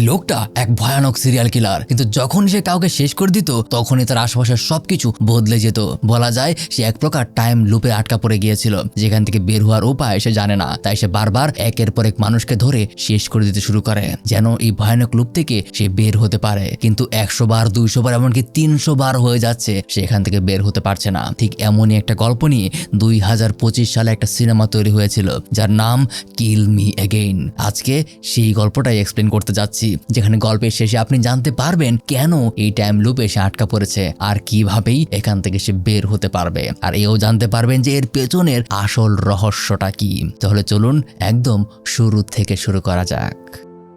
লোকটা এক ভয়ানক সিরিয়াল কিলার, কিন্তু যখন সে কাউকে শেষ করে দিত তখনই তার আশেপাশের সবকিছু বদলে যেত। বলা যায় সে এক প্রকার টাইম লুপে আটকা পড়ে গিয়েছিল, যেখান থেকে বের হওয়ার উপায় সে জানে না। তাই সে বারবার একের পর এক মানুষকে ধরে শেষ করে দিতে শুরু করে, যেন এই ভয়ানক লুপ থেকে সে বের হতে পারে। কিন্তু 100 বার 200 বার এমনকি 300 বার হয়ে যাচ্ছে, সে এখান থেকে বের হতে পারছে না। ঠিক এমনই একটা গল্প নিয়ে 2025 সালে একটা সিনেমা তৈরি হয়েছিল, যার নাম কিল মি এগেইন। আজকে সেই গল্পটাই এক্সপ্লেন করতে যাচ্ছি, যেখানে গল্পের শেষে আপনি জানতে পারবেন কেন এই টাইম লুপে সে আটকা পড়েছে আর কিভাবেই এখান থেকে সে বের হতে পারবে। আর এও জানতে পারবেন যে এর পেছনের আসল রহস্যটা কি। তাহলে চলুন একদম শুরু থেকে শুরু করা যাক।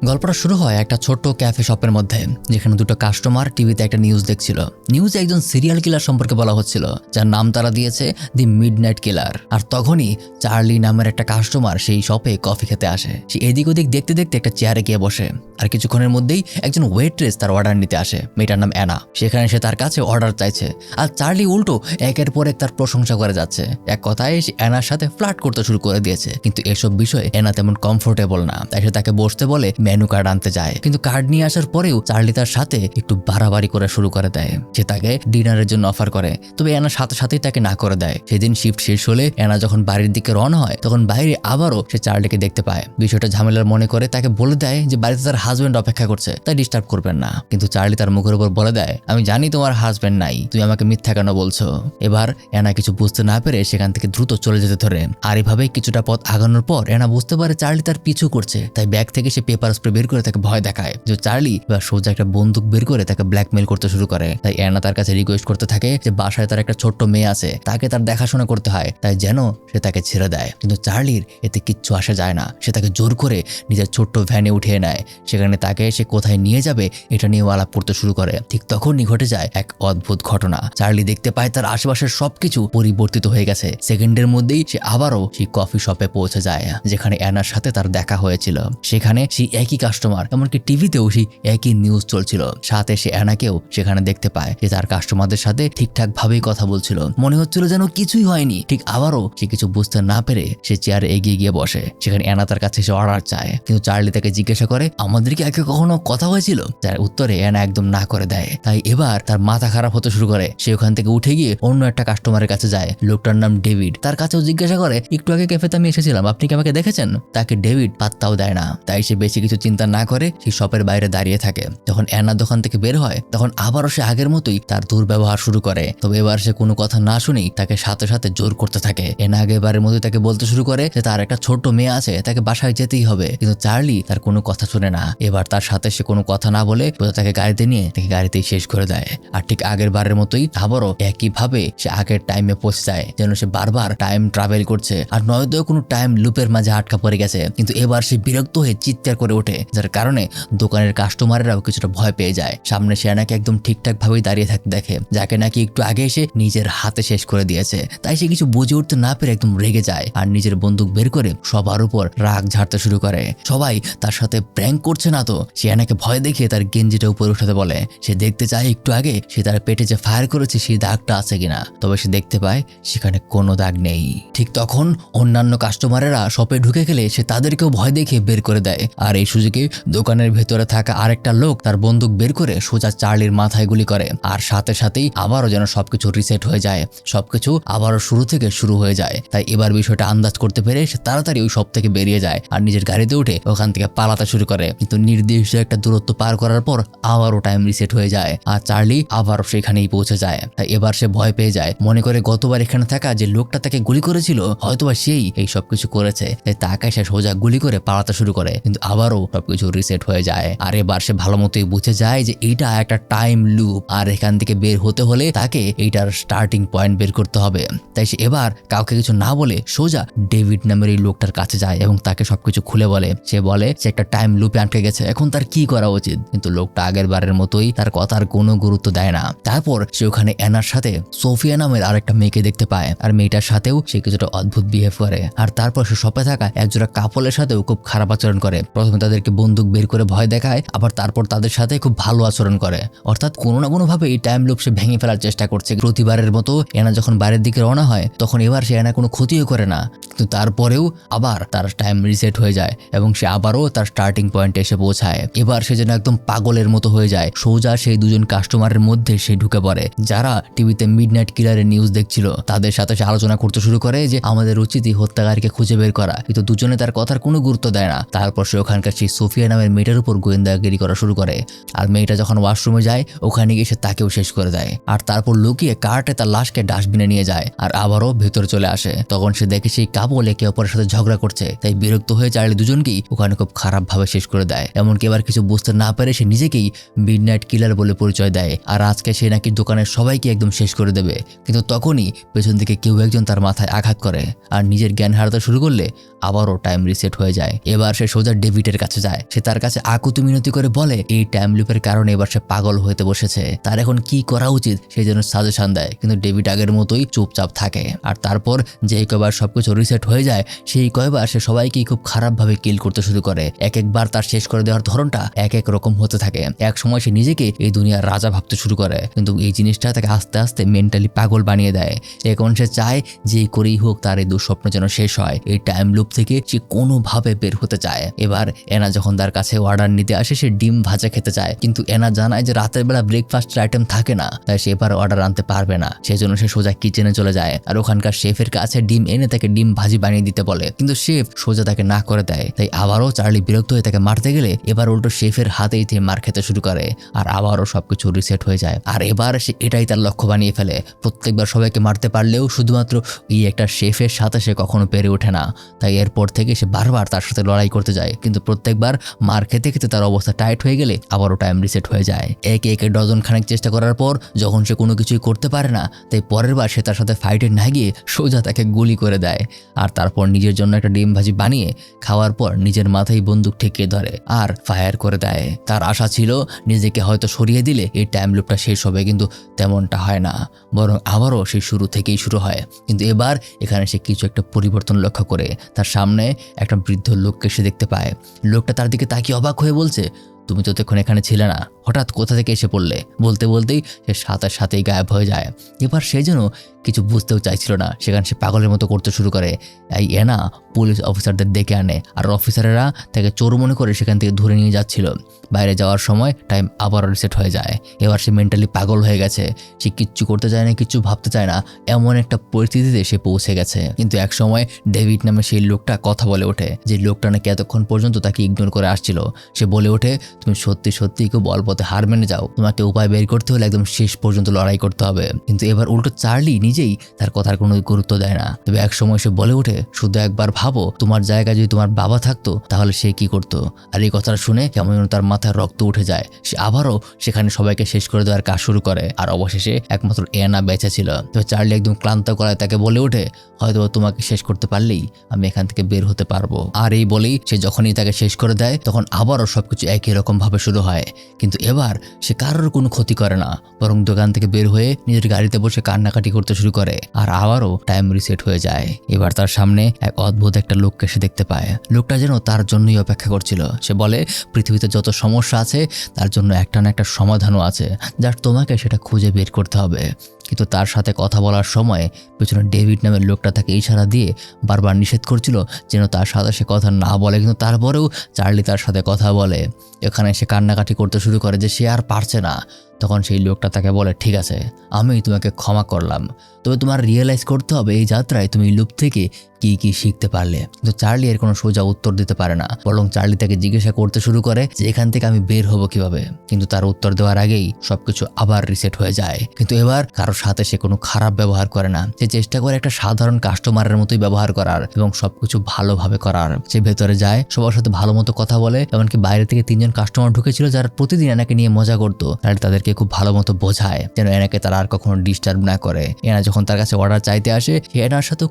গল্পটা শুরু হয় একটা ছোট্ট ক্যাফে শপের মধ্যে, যেখানে দুটো কাস্টমার টিভিতে একটা নিউজ দেখছিল। নিউজে একজন সিরিয়াল কিলার সম্পর্কে বলা হচ্ছিল, যার নাম তারা দিয়েছে দি মিডনাইট কিলার। আর তখনই চার্লি নামের একটা কাস্টমার সেই শপে কফি খেতে আসে। সে এদিক ওদিক দেখতে দেখতে একটা চেয়ারে গিয়ে বসে, আর কিছুক্ষণের মধ্যেই একজন ওয়েট্রেস তার অর্ডার নিতে আসে। মেয়েটার নাম অ্যানা। সেখানে সে তার কাছে অর্ডার চাইছে, আর চার্লি উল্টো একের পর এক তার প্রশংসা করে যাচ্ছে। এক কথায় সে অ্যানার সাথে ফ্লার্ট করতে শুরু করে দিয়েছে। কিন্তু এসব বিষয়ে অ্যানা তেমন কমফোর্টেবল না, তাই সে তাকে বসতে বলে মেনু কার্ড আনতে যায়। কিন্তু কার্ড নিয়ে আসার পরেও চার্লি তার সাথে একটু বাড়াবাড়ি করে শুরু করে দেয়। সে তাকে ডিনারের জন্য অফার করে, তবে অ্যানা সাথে সাথেই তাকে না করে দেয়। সেদিন শিফট শেষ হলে অ্যানা যখন বাড়ির দিকে রওনা হয়, তখন বাইরে আবারও সে চার্লিকে দেখতে পায়। বিষয়টা ঝামেলার মনে করে তাকে বলে দেয় যে বাড়িতে তার হাজবেন্ড অপেক্ষা করছে, তাই ডিস্টার্ব করবেন না। কিন্তু চার্লি তার মুখের উপর বলে দেয়, আমি জানি তোমার হাজবেন্ড নাই, তুমি আমাকে মিথ্যা কেন বলছো। এবার অ্যানা কিছু বুঝতে না পেরে সেখান থেকে দ্রুত চলে যেতে ধরে। আর এভাবে কিছুটা পথ আগানোর পর অ্যানা বুঝতে পারে চার্লি তার পিছু করছে। তাই ব্যাগ থেকে সে পেপার স্প্রে বের করে তাকে ভয় দেখায়। যে চার্লি বা সোজা একটা বন্দুক বের করে তাকে ব্ল্যাকমেল করতে শুরু করে। তাই অ্যানা তার কাছে রিকোয়েস্ট করতে থাকে যে বাসায় তার একটা ছোট্ট মেয়ে আছে, তাকে তার দেখাশোনা করতে হয়, তাই যেন সে তাকে ছেড়ে দেয়। কিন্তু চার্লির এতে কিচ্ছু আসে যায় না। সে তাকে জোর করে নিজের ছোট্ট ভ্যানে উঠিয়ে নেয়। সেখানে তাকে সে কোথায় নিয়ে যাবে এটা নিয়ে আলাপ করতে শুরু করে। ঠিক তখনই ঘটে যায় এক অদ্ভুত ঘটনা। চার্লি দেখতে পায় তার আশেপাশের সবকিছু পরিবর্তিত হয়ে গেছে। সেকেন্ডের মধ্যেই সে আবারও সেই কফি শপে পৌঁছে যায়, যেখানে অ্যানার সাথে তার দেখা হয়েছিল। সেখানে সেই একই কাস্টমার, এমনকি টিভিতেও সেই একই নিউজ চলছিল। সাথে সে অ্যানাকেও সেখানে দেখতে পায়, যে তার কাস্টমারদের সাথে ঠিকঠাক ভাবেই কথা বলছিল। মনে হচ্ছিল যেন কিছুই হয়নি। ঠিক আবারও সে কিছু বুঝতে না পেরে সে চেয়ারে এগিয়ে গিয়ে বসে। সেখানে অ্যানা তার কাছে এসে অর্ডার চায়, কিন্তু চার্লি তাকে জিজ্ঞাসা করে, আমাদের কি আগে কখনো কথা হয়েছিল? তার উত্তরে অ্যানা একদম না করে দেয়। তাই এবার তার মাথা খারাপ হতে শুরু করে। সে ওখান থেকে উঠে গিয়ে অন্য একটা কাস্টমারের কাছে যায়। লোকটার নাম ডেভিড। তার কাছেও জিজ্ঞাসা করে, একটু আগে ক্যাফেতে আমি এসেছিলাম, আপনি কি আমাকে দেখেছেন? তাকে ডেভিড পাত্তাও দেয় না। তাই সে বেশি কিছু চিন্তা না করে সেই শপের বাইরে দাঁড়িয়ে থাকে। যখন অ্যানা দোকান থেকে বের হয়, তখন আবারও সে আগের মতোই তার দুর্ব্যবহার শুরু করে। তবে এবার সে কোনো কথা না শুনেই তাকে সাথে সাথে জোর করতে থাকে। অ্যানা আগেবারের মতোই তাকে বলতে শুরু করে যে তার একটা ছোট্ট মেয়ে আছে, তাকে বাসায় যেতেই হবে। কিন্তু চার্লি তার কোনো কথা শুনে না। এবার তার সাথে সে কোনো কথা না বলে তাকে গাড়িতে নিয়ে তাকে গাড়িতেই শেষ করে দেয়। আর ঠিক আগের বারের মতোই আবারও একইভাবে সে আগের টাইমে পৌঁছে যায়, যেন সে বারবার টাইম ট্রাভেল করছে আর নয়তো কোনো টাইম লুপের মাঝে আটকা পড়ে গেছে। কিন্তু এবার সে বিরক্ত হয়ে চিৎকার করে ওঠে, যার কারণে দোকানের কাস্টমাররাও কিছুটা ভয় পেয়ে যায়। সামনে সে নাকি একদম ঠিকঠাক ভাবেই দাঁড়িয়ে থাকতে দেখে, যাকে নাকি একটু আগে এসে নিজের হাতে শেষ করে দিয়েছে। তাই সে কিছু বুঝে উঠতে না পেরে একদম রেগে যায় আর নিজের বন্দুক বের করে সবার উপর রাগ ঝাড়তে শুরু করে। সবাই তার সাথে প্র্যাঙ্ক করছে না তো? সে অ্যানাকে ভয় দেখিয়ে তার গেঞ্জিটা উপরে উঠাতে বলে। সে দেখতে চায় একটু আগে সে তার পেটে যে ফায়ার করেছে সেই দাগটা আছে কিনা। তবে সে দেখতে পায় সেখানে কোনো দাগ নেই। ঠিক তখন অন্যান্য কাস্টমারেরা শপে ঢুকে গেলে সে তাদেরকেও ভয় দেখিয়ে বের করে দেয়। আর এই সুযোগে দোকানের ভেতরে থাকা আরেকটা লোক তার বন্দুক বের করে সোজা চার্লির মাথায় গুলি করে। আর সাথে সাথেই আবারও যেন সবকিছু রিসেট হয়ে যায়, সবকিছু আবারও শুরু থেকে শুরু হয়ে যায়। তাই এবার বিষয়টা আন্দাজ করতে পেরে সে তাড়াতাড়ি ওই শপ থেকে বেরিয়ে যায় আর নিজের গাড়িতে উঠে ওখান থেকে পালাতে শুরু করে। কিন্তু নির্দিষ্ট একটা দূরত্ব পার করার পর আবারও টাইম রিসেট হয়ে যায় আর চার্লি আবারও সেখানেই পৌঁছে যায়। তাই এবার সে ভয় পেয়ে যায়, মনে করে গতবার এখানে থাকা যে লোকটা তাকে গুলি করেছিল হয়তোবা সেই এই সবকিছু করেছে। তাই তাকে সে সোজা গুলি করে পালাতে শুরু করে, কিন্তু আবারও সবকিছু রিসেট হয়ে যায়। আর এবার সে ভালো মতোই বুঝে যায় যে এইটা একটা টাইম লুপ আর এখান থেকে বের হতে হলে তাকে এইটার স্টার্টিং পয়েন্ট বের করতে হবে। তাই সে এবার কাউকে কিছু না বলে সোজা ডেভিড নামের এই লোকটার কাছে যায় এবং তাকে সবকিছু খুলে বলে। সে বলে সে একটা টাইম লুপে আটকে গেছে, এখন তার কি করা উচিত। কিন্তু লোকটা আগের বারের মতোই তার কথার কোনো গুরুত্ব দেয় না। তারপর সে ওখানে অ্যানার সাথে সোফিয়া নামের আরেকটা মেয়েকে দেখতে পায়, আর মেয়েটার সাথেও সে কিছুটা অদ্ভুত বিহেভ করে। আর তারপর সে শপে থাকা একজোড়া কাপলের সাথেও খুব খারাপ আচরণ করে। প্রথমে তাদের তাদেরকে বন্দুক বের করে ভয় দেখায়, আবার তারপর তাদের সাথে খুব ভালো আচরণ করে। অর্থাৎ কোনো না কোনোভাবে এই টাইম লুপ সে ভেঙে ফেলার চেষ্টা করছে। প্রতিবারের মতো এনা যখন বাইরের দিকে রওনা হয় তখন এবার সে এনা কোনো ক্ষতিও করে না, কিন্তু তারপরেও আবার তার টাইম রিসেট হয়ে যায় এবং সে আবারও তার স্টার্টিং পয়েন্টে এসে পৌঁছায়। এবার সে যেন একদম পাগলের মতো হয়ে যায়। সোজা সেই দুজন কাস্টমারের মধ্যে সে ঢুকে পড়ে যারা টিভিতে মিডনাইট কিলারের নিউজ দেখছিল। তাদের সাথে সে আলোচনা করতে শুরু করে যে আমাদের উচিত এই হত্যাকারীকে খুঁজে বের করা, কিন্তু দুজনে তার কথার কোনো গুরুত্ব দেয় না। তারপর সে ওখানকার সেই সোফিয়া নামের মেয়েটার উপর গোয়েন্দাগিরি করা শুরু করে, আর মেয়েটা যখন ওয়াশরুমে যায় ওখানে গিয়ে সে তাকেও শেষ করে দেয়। আর তারপর লুকিয়ে কার্টে তার লাশকে ডাস্টবিনে নিয়ে যায় আর আবারও ভেতরে চলে আসে। তখন সে দেখে সেই কাপল একে অপরের সাথে ঝগড়া করছে, তাই বিরক্ত হয়ে চার্লি দুজনকেই ওখানে খুব খারাপ ভাবে শেষ করে দেয়। এমনকি এবার কিছু বুঝতে না পারে সে নিজেকেই মিডনাইট কিলার বলে পরিচয় দেয়, আর আজকে সে নাকি দোকানের সবাইকে একদম শেষ করে দেবে। কিন্তু তখনই পেছন থেকে কেউ একজন তার মাথায় আঘাত করে আর নিজের জ্ঞান হারাতে শুরু করলে আবারও টাইম রিসেট হয়ে যায়। এবার সে সোজা ডেভিডের কাছে যায়। সে তার কাছে আকুতি মিনতি করে বলে এই টাইম লুপের কারণে এবার সে পাগল হতে বসেছে, তার এখন কি করা উচিত সেই জন্য সাজেশন দেয়। কিন্তু ডেভিড আগের মতোই চুপচাপ থাকে। আর তারপর যেই কয়বার সবকিছু রিসেট হয়ে যায় সেই কয়বার সে সবাইকেই খুব খারাপভাবে কিল করতে শুরু করে। এক একবার তার শেষ করে দেওয়ার ধরনটা এক এক রকম হতে থাকে। এক সময় সে নিজেকে এই দুনিয়ার রাজা ভাবতে শুরু করে, কিন্তু এই জিনিসটা তাকে আস্তে আস্তে মেন্টালি পাগল বানিয়ে দেয়। এখন সে চায় যে করেই হোক তার এই দুঃস্বপ্ন যেন শেষ হয়। এই টাইম লুপ থেকে সে কোনোভাবে বের হতে চায়। এবার এনা যখন তার কাছে অর্ডার নিতে আসে সে ডিম ভাজা খেতে চায়, কিন্তু এনা জানায় যে রাতের বেলা ব্রেকফাস্টের আইটেম থাকে না, তাই সে এবার অর্ডার আনতে পারবে না। সেজন্য সে সোজা কিচেনে চলে যায় আর ওখানকার শেফের কাছে ডিম এনে তাকে ডিম ভাজি বানিয়ে দিতে বলে, কিন্তু শেফ সোজা তাকে না করে দেয়। তাই আবারও চার্লি বিরক্ত হয়ে তাকে মারতে গেলে এবার উল্টো শেফের হাতেই থেকে মার খেতে শুরু করে আর আবারও সবকিছু রিসেট হয়ে যায়। আর এবার সে এটাই তার লক্ষ্য বানিয়ে ফেলে। প্রত্যেকবার সবাইকে মারতে পারলেও শুধুমাত্র এই একটা শেফের সাথে সে কখনো পেরে ওঠে না। তাই এরপর থেকে সে বারবার তার সাথে লড়াই করতে যায়, কিন্তু প্রত্যেকবার মার খেতে খেতে তার অবস্থা টাইট হয়ে গেলে আবারও টাইম রিসেট হয়ে যায়। একে একে ডজন খানেক চেষ্টা করার পর যখন সে কোনো কিছুই করতে পারে না, তাই পরের বার সে তার সাথে ফাইটে না গিয়ে সোজা তাকে গুলি করে দেয়। আর তারপর নিজের জন্য একটা ডিম ভাজি বানিয়ে খাওয়ার পর নিজের মাথায় বন্দুক ঠেকিয়ে ধরে আর ফায়ার করে দেয়। তার আশা ছিল নিজেকে হয়তো সরিয়ে দিলে এই টাইম লুপটা শেষ হবে, কিন্তু তেমনটা হয় না, বরং আবারও সেই শুরু থেকেই শুরু হয়। কিন্তু এবার এখানে সে কিছু একটা পরিবর্তন লক্ষ্য করে। তার সামনে একটা বৃদ্ধ লোককে সে দেখতে পায়। লোকটা তার দিকে তাকিয়ে অবাক হয়ে বলছে, তুমি তো তখন এখানে ছিলে না, হঠাৎ কোথা থেকে এসে পড়লে? বলতে বলতেই সে সাথেই গায়েব হয়ে যায়। এবার সে যেন কিছু বুঝতেও চাইছিল না, সেখানে সে পাগলের মতো করতে শুরু করে। এই এনা পুলিশ অফিসারদের ডেকে আনে আর অফিসারেরা তাকে চোর মনে করে সেখান থেকে ধরে নিয়ে যাচ্ছিল। বাইরে যাওয়ার সময় টাইম আবার রিসেট হয়ে যায়। এবার সে মেন্টালি পাগল হয়ে গেছে। সে কিচ্ছু করতে চায় না, কিচ্ছু ভাবতে চায় না, এমন একটা পরিস্থিতিতে সে পৌঁছে গেছে। কিন্তু এক সময় ডেভিড নামে সেই লোকটা কথা বলে ওঠে, যে লোকটা নাকি এতক্ষণ পর্যন্ত তাকে ইগনোর করে আসছিল। সে বলে ওঠে, তুমি সত্যি সত্যি খুব অল্পতে হার মেনে যাও, তোমাকে উপায় বের করতে হলে একদম শেষ পর্যন্ত লড়াই করতে হবে। কিন্তু এবার উল্টো চার্লি নিজেই তার কথার কোনো গুরুত্ব দেয় না। তবে এক সময় সে বলে ওঠে, শুধু একবার ভাবো, তোমার জায়গায় যদি তোমার বাবা থাকতো তাহলে সে কি করতো? আর এই কথাটা শুনে কেমন তার মাথায় রক্ত উঠে যায়। সে আবারও সেখানে সবাইকে শেষ করে দেওয়ার কাজ শুরু করে আর অবশেষে একমাত্র এনা বেঁচে ছিল। তবে চার্লি একদম ক্লান্ত করায় তাকে বলে ওঠে, হয়তো তোমাকে শেষ করতে পারলেই আমি এখান থেকে বের হতে পারবো। আর এই বলেই সে যখনই তাকে শেষ করে দেয় তখন আবারও সবকিছু একই রকম ভাবে শুরু হয়। কিন্তু এবার সে কারোর কোনো ক্ষতি করে না, বরং দোকান থেকে বের হয়ে নিজের গাড়িতে বসে কান্নাকাটি করতে শুরু করে আর আবারও টাইম রিসেট হয়ে যায়। এবার তার সামনে এক অদ্ভুত একটা লোককে সে দেখতে পায়। লোকটা যেন তার জন্যই অপেক্ষা করছিল। সে বলে, পৃথিবীতে যত সমস্যা আছে তার জন্য একটা না একটা সমাধানও আছে, যার তোমাকে সেটা খুঁজে বের করতে হবে। কিন্তু তার সাথে কথা বলার সময় পেছনে ডেভিড নামের লোকটা তাকে ইশারা দিয়ে বারবার নিষেধ করছিল যেন তার সাথে সে কথা না বলে, কিন্তু তারপরেও চার্লি তার সাথে কথা বলে। এখানে সে কান্নাকাটি করতে শুরু করে যে সে আর পারছে না। তখন সেই লোকটা তাকে বলে, ঠিক আছে, আমি তোমাকে ক্ষমা করলাম, তবে তোমার রিয়েলাইজ করতে হবে এই যাত্রায় তুমি লুপ থেকে কি কি শিখতে পারলে। কিন্তু চার্লি এর কোনো সোজা উত্তর দিতে পারে না, বরং চার্লি তাকে জিজ্ঞাসা করতে শুরু করে যে এখান থেকে আমি বের হব কিভাবে। কিন্তু তার উত্তর দেওয়ার আগেই সবকিছু আবার রিসেট হয়ে যায়। কিন্তু এবার কারোর সাথে সে কোনো খারাপ ব্যবহার করে না। সে চেষ্টা করে একটা সাধারণ কাস্টমারের মতোই ব্যবহার করার এবং সবকিছু ভালোভাবে করার। সে ভেতরে যায়, সবার সাথে ভালো মতো কথা বলে, এমনকি বাইরে থেকে 3জন কাস্টমার ঢুকেছিল যারা প্রতিদিন এনাকে নিয়ে মজা করতো, আর তাদেরকে চার্লিকে খুব ভালো মতো বোঝায় যেন এনাকে তারা আর কখনো ডিস্টার্ব না করে। এনা যখন তার কাছে অর্ডার চাইতে আসে সে এনার সাথে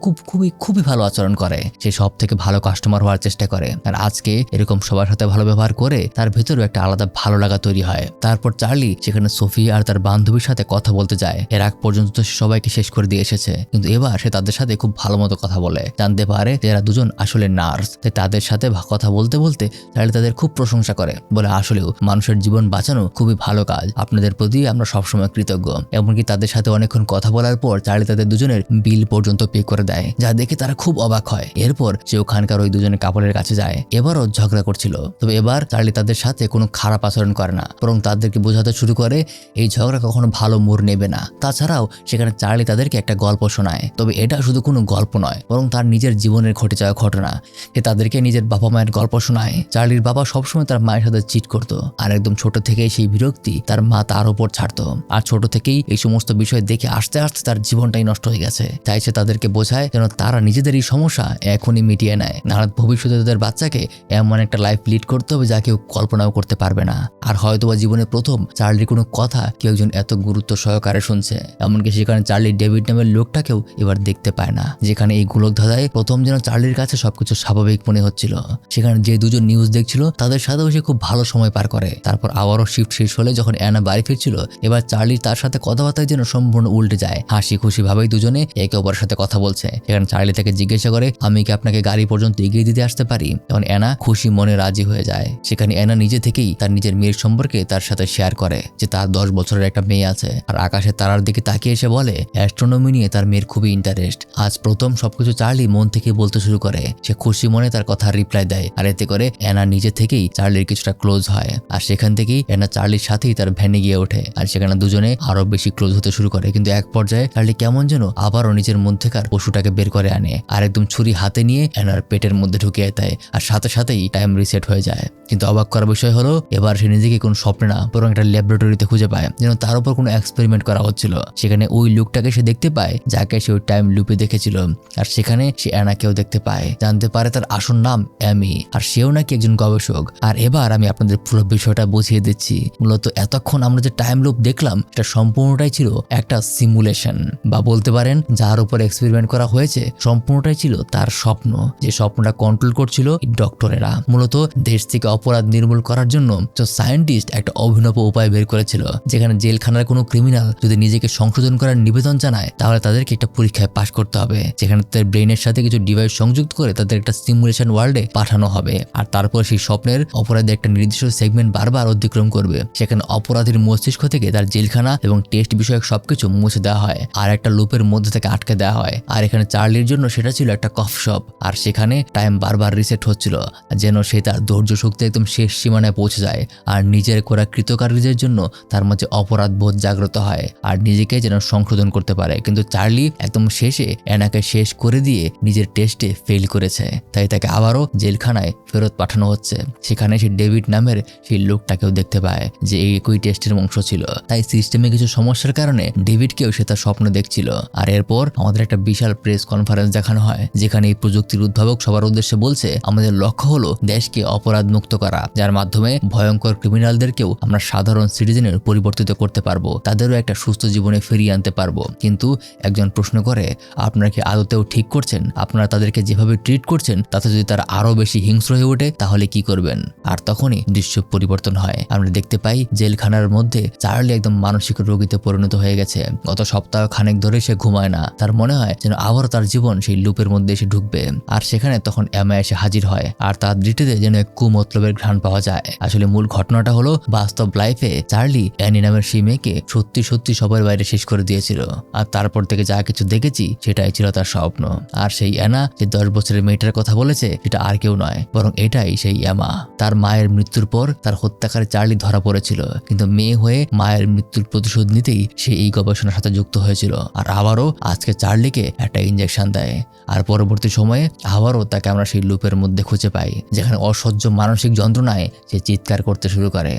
খুবই ভালো আচরণ করে। সে সব থেকে ভালো কাস্টমার হওয়ার চেষ্টা করে আর আজকে এরকম সবার সাথে ভালো ব্যবহার করে তার ভেতরেও একটা আলাদা ভালো লাগা তৈরি হয়। তারপর চার্লি সেখানে সোফি আর তার বান্ধবীর সাথে কথা বলতে যায়। এর আগ পর্যন্ত তো সে সবাইকে শেষ করে দিয়ে এসেছে, কিন্তু এবার সে তাদের সাথে খুব ভালো মতো কথা বলে। জানতে পারে যে এরা দুজন আসলে নার্স, তাই তাদের সাথে কথা বলতে বলতে চার্লি তাদের খুব প্রশংসা করে, বলে আসলেও মানুষের জীবন বাঁচানো খুবই ভালো কাজ, আপনাদের প্রতি আমরা সবসময় কৃতজ্ঞ। এমনকি তাদের সাথে অনেকক্ষণ কথা বলার পর চার্লি তাদের দুজনের বিল পর্যন্ত পে করে দেয়, যা দেখে তারা খুব অবাক হয়। এরপর সে ওখানকার ওই দুজনের কাপড়ের কাছে যায়। এবারও ঝগড়া করছিল, তবে এবার চার্লি তাদের সাথে কোনো খারাপ আচরণ করে না, বরং তাদেরকে বোঝাতে শুরু করে এই ঝগড়া কখনো ভালো মোড় নেবে না। তাছাড়াও সেখানে চার্লি তাদেরকে একটা গল্প শোনায়, তবে এটা শুধু কোনো গল্প নয়, বরং তার নিজের জীবনের ঘটে যাওয়া ঘটনা। সে তাদেরকে নিজের বাবা মায়ের গল্প শোনায়। চার্লির বাবা সবসময় তার মায়ের সাথে চিট করতো আর একদম ছোট থেকেই সেই বিরক্তি তার মা তার উপর ছাড়তো। আর ছোট থেকেই এই সমস্ত বিষয় দেখে আস্তে আস্তে তার জীবনটাই নষ্ট হয়ে গেছে। তাই সে তাদেরকে বোঝায় যেন তারা নিজেদের এই সমস্যা এখনই মিটিয়ে নেয়, নাহলে ভবিষ্যতে তাদের বাচ্চাকে এমন একটা লাইফ লিড করতে হবে যা কেউ কল্পনাও করতে পারবে না। আর হয়তোবা জীবনে প্রথম চার্লির কোনো কথা কেউ একজন এত গুরুত্ব সহকারে শুনছে। এমনকি সেখানে চার্লি ডেভিড নামের লোকটাকেও এবার দেখতে পায় না, যেখানে এই গোলক ধাঁধায় প্রথম যেন চার্লির কাছে সবকিছু স্বাভাবিক মনে হচ্ছিল। সেখানে যে দুজন নিউজ দেখছিল তাদের সাথেও সে খুব ভালো সময় পার করে। তারপর আবারও শিফট শেষ হলে যখন অ্যানা বাড়ি ফিরছিল, এবার চার্লি তার সাথে কথাবার্তায় যেন সম্পূর্ণ উল্টে যায়। হাসি খুশি ভাবেই দুজনে একে অপরের সাথে কথা বলছে। সেখানে চার্লি তাকে জিজ্ঞাসা করে, আমি কি আপনাকে গাড়ি পর্যন্ত এগিয়ে দিতে আসতে পারি? তখন অ্যানা খুশি মনে রাজি হয়ে যায়। সেখানে অ্যানা নিজে থেকেই তার নিজের মেয়ের সম্পর্কে তার সাথে শেয়ার করে যে তার 10 বছরের একটা মেয়ে আছে আর আকাশের তারার দিকে তাকিয়ে এসে বলে অ্যাস্ট্রোনমি নিয়ে তার মেয়ের খুবই ইন্টারেস্ট। আজ প্রথম সবকিছু চার্লি মন থেকে বলতে শুরু করে। সে খুশি মনে তার কথা রিপ্লাই দেয় আর এতে করে অ্যানা নিজে থেকেই চার্লির কিছুটা ক্লোজ হয়। আর সেখান থেকেই অ্যানা চার্লির সাথেই তার ভ্যানে গিয়ে ওঠে আর সেখানে দুজনে আরো বেশি ক্লোজ হতে শুরু করে। কিন্তু এক পর্যায়ে চার্লি কেমন যেন আবারও নিজের মধ্যেকার পশুটাকে বের করে আনে আর একদম ছুরি হাতে নিয়ে অ্যানার পেটের মধ্যে ঢুকিয়ে দেয় আর সাথে সাথেই টাইম রিসেট হয়ে যায়। কিন্তু অবাক করার বিষয় হলো এবার সে নিজেকে কোনো স্বপ্নে না বরং একটা ল্যাবরেটরিতে খুঁজে পায়, যেন তার উপর কোনো এক্সপেরিমেন্ট করা হচ্ছিল। সেখানে ওই লোকটাকে সে দেখতে পায় যাকে সে ওই টাইম লুপে দেখেছিল আর সেখানে সে অ্যানাকেও দেখতে পায়। জানতে পারে তার আসল নাম অ্যামি আর সেও নাকি একজন গবেষক। আর এবার আমি আপনাদের পুরো বিষয়টা বুঝিয়ে দিচ্ছি। মূলত এতক্ষণ আমরা যে টাইম লুপ দেখলাম সেটা সম্পূর্ণটাই ছিল একটা সিমুলেশন, বা বলতে পারেন যার উপর এক্সপেরিমেন্ট করা হয়েছে সম্পূর্ণটাই ছিল তার স্বপ্ন, যে স্বপ্নটা কন্ট্রোল করছিল ডক্টরেরা। মূলত দেশ থেকে অপরাধ নির্মূল করার জন্য সায়েন্টিস্ট একটা অভিনব উপায় বের করেছিল, যেখানে জেলখানার কোনো ক্রিমিনাল যদি নিজেকে সংশোধন করার নিবেদন জানায় তাহলে তাদেরকে একটা পরীক্ষায় পাশ করতে হবে, যেখানে তাদের ব্রেনের সাথে কিছু ডিভাইস সংযুক্ত করে তাদের একটা সিমুলেশন ওয়ার্ল্ডে পাঠানো হবে। আর তারপর সেই স্বপ্নের অপরাধী একটা নির্দিষ্ট সেগমেন্ট বারবার অতিক্রম করবে। সেখানে অপরাধীর মস্তিষ্ক থেকে তার জেলখানা এবং টেস্ট বিষয়ক সবকিছু মুছে দেওয়া হয় আর একটা লুপের মধ্যে থেকে আটকে দেওয়া হয়। আর এখানে চার্লির জন্য সেটা ছিল একটা কফ শপ আর সেখানে টাইম বারবার রিসেট হচ্ছিল যেন সে তার ধৈর্য শক্তি একদম শেষ সীমানায় পৌঁছে যায় আর নিজের করা কৃতকার্যের জন্য তার মধ্যে অপরাধ বোধ জাগ্রত হয় আর নিজেকে যেন সংশোধন করতে পারে। কিন্তু চার্লি একদম শেষে অ্যানাকে শেষ করে দিয়ে নিজের টেস্টে ফেল করেছে, তাই তাকে আবারও জেলখানায় ফেরত পাঠানো হচ্ছে। সেখানে সে ডেভিড নামের সেই লোকটাকেও দেখতে পায় যে এই একই টেস্টের অংশ ছিল। তাই সিস্টেমে কিছু সমস্যার কারণে ডেভিডকেও সে তার স্বপ্ন দেখছিল। আর এরপর আমাদের একটা বিশাল প্রেস কনফারেন্স দেখানো হয়, যেখানে এই প্রযুক্তির উদ্ভাবক সবার উদ্দেশ্যে বলছে আমাদের লক্ষ্য হলো দেশকে অপরাধ মুক্ত করা, যার মাধ্যমে ভয়ঙ্কর ক্রিমিনালদেরকেও আমরা সাধারণ সিটিজেনের পরিবর্তিত করতে পারবো, তাদেরও একটা সুস্থ জীবনে ফিরিয়ে আনতে পারবো। কিন্তু একজন প্রশ্ন করে, আপনারা কি আদতেও ঠিক করছেন? আপনারা তাদেরকে যেভাবে ট্রিট করছেন তাতে যদি তারা আরো বেশি হিংস্র হয়ে ওঠে তাহলে কি করবেন? আর তখনই দৃশ্য পরিবর্তন হয়। আমরা দেখতে পাই জেলখানার মধ্যে চার্লি একদম মানসিক রোগীতে পরিণত হয়ে গেছে। গত সপ্তাহ খানেক ধরে সে ঘুমায় না। তার মনে হয় যেন আবারও তার জীবন সেই লুপের মধ্যে এসে ঢুকবে। আর সেখানে তখন অ্যামা এসে হাজির হয় আর তার দৃষ্টিতে যেন এক কুমতলবের ঘ্রাণ পাওয়া যায়। আসলে মূল ঘটনাটা হলো বাস্তব লাইফে চার্লি অ্যানি নামের সেই মেয়েকে সত্যি সত্যি সবার বাইরে শেষ করে দিয়েছিল। আর তারপর থেকে যা কিছু দেখেছি সেটাই ছিল তার স্বপ্ন। আর সেই অ্যানা যে 10 বছরের মেয়েটার কথা বলেছে সেটা আর কেউ নয়, বরং এটাই সেই অ্যামা। তার মায়ের মৃত্যুর পর তার হত্যাকারী চার্লি ধরা পড়েছিল, কিন্তু মেয়ে হয়ে মায়ের মৃত্যুর প্রতিশোধ নিতেই সে এই গবেষণার সাথে যুক্ত হয়েছিল। আর আবারও আজকে চার্লিকে একটা ইনজেকশন দেয় আর পরবর্তী সময়ে আবারও তাকে আমরা সেই লুপের মধ্যে খুঁজে পাই, যেখানে অসহ্য মানসিক যন্ত্রণায় সে চিৎকার করতে শুরু করে।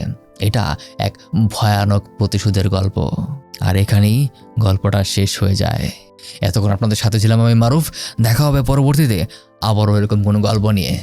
এটা এক ভয়ানক প্রতিশোধের গল্প। আর এখানেই গল্পটা শেষ হয়ে যায়। এতক্ষণ আপনাদের সাথে ছিলাম আমি মারুফ। দেখা হবে পরবর্তীতে আবারও এরকম কোনো গল্প নিয়ে।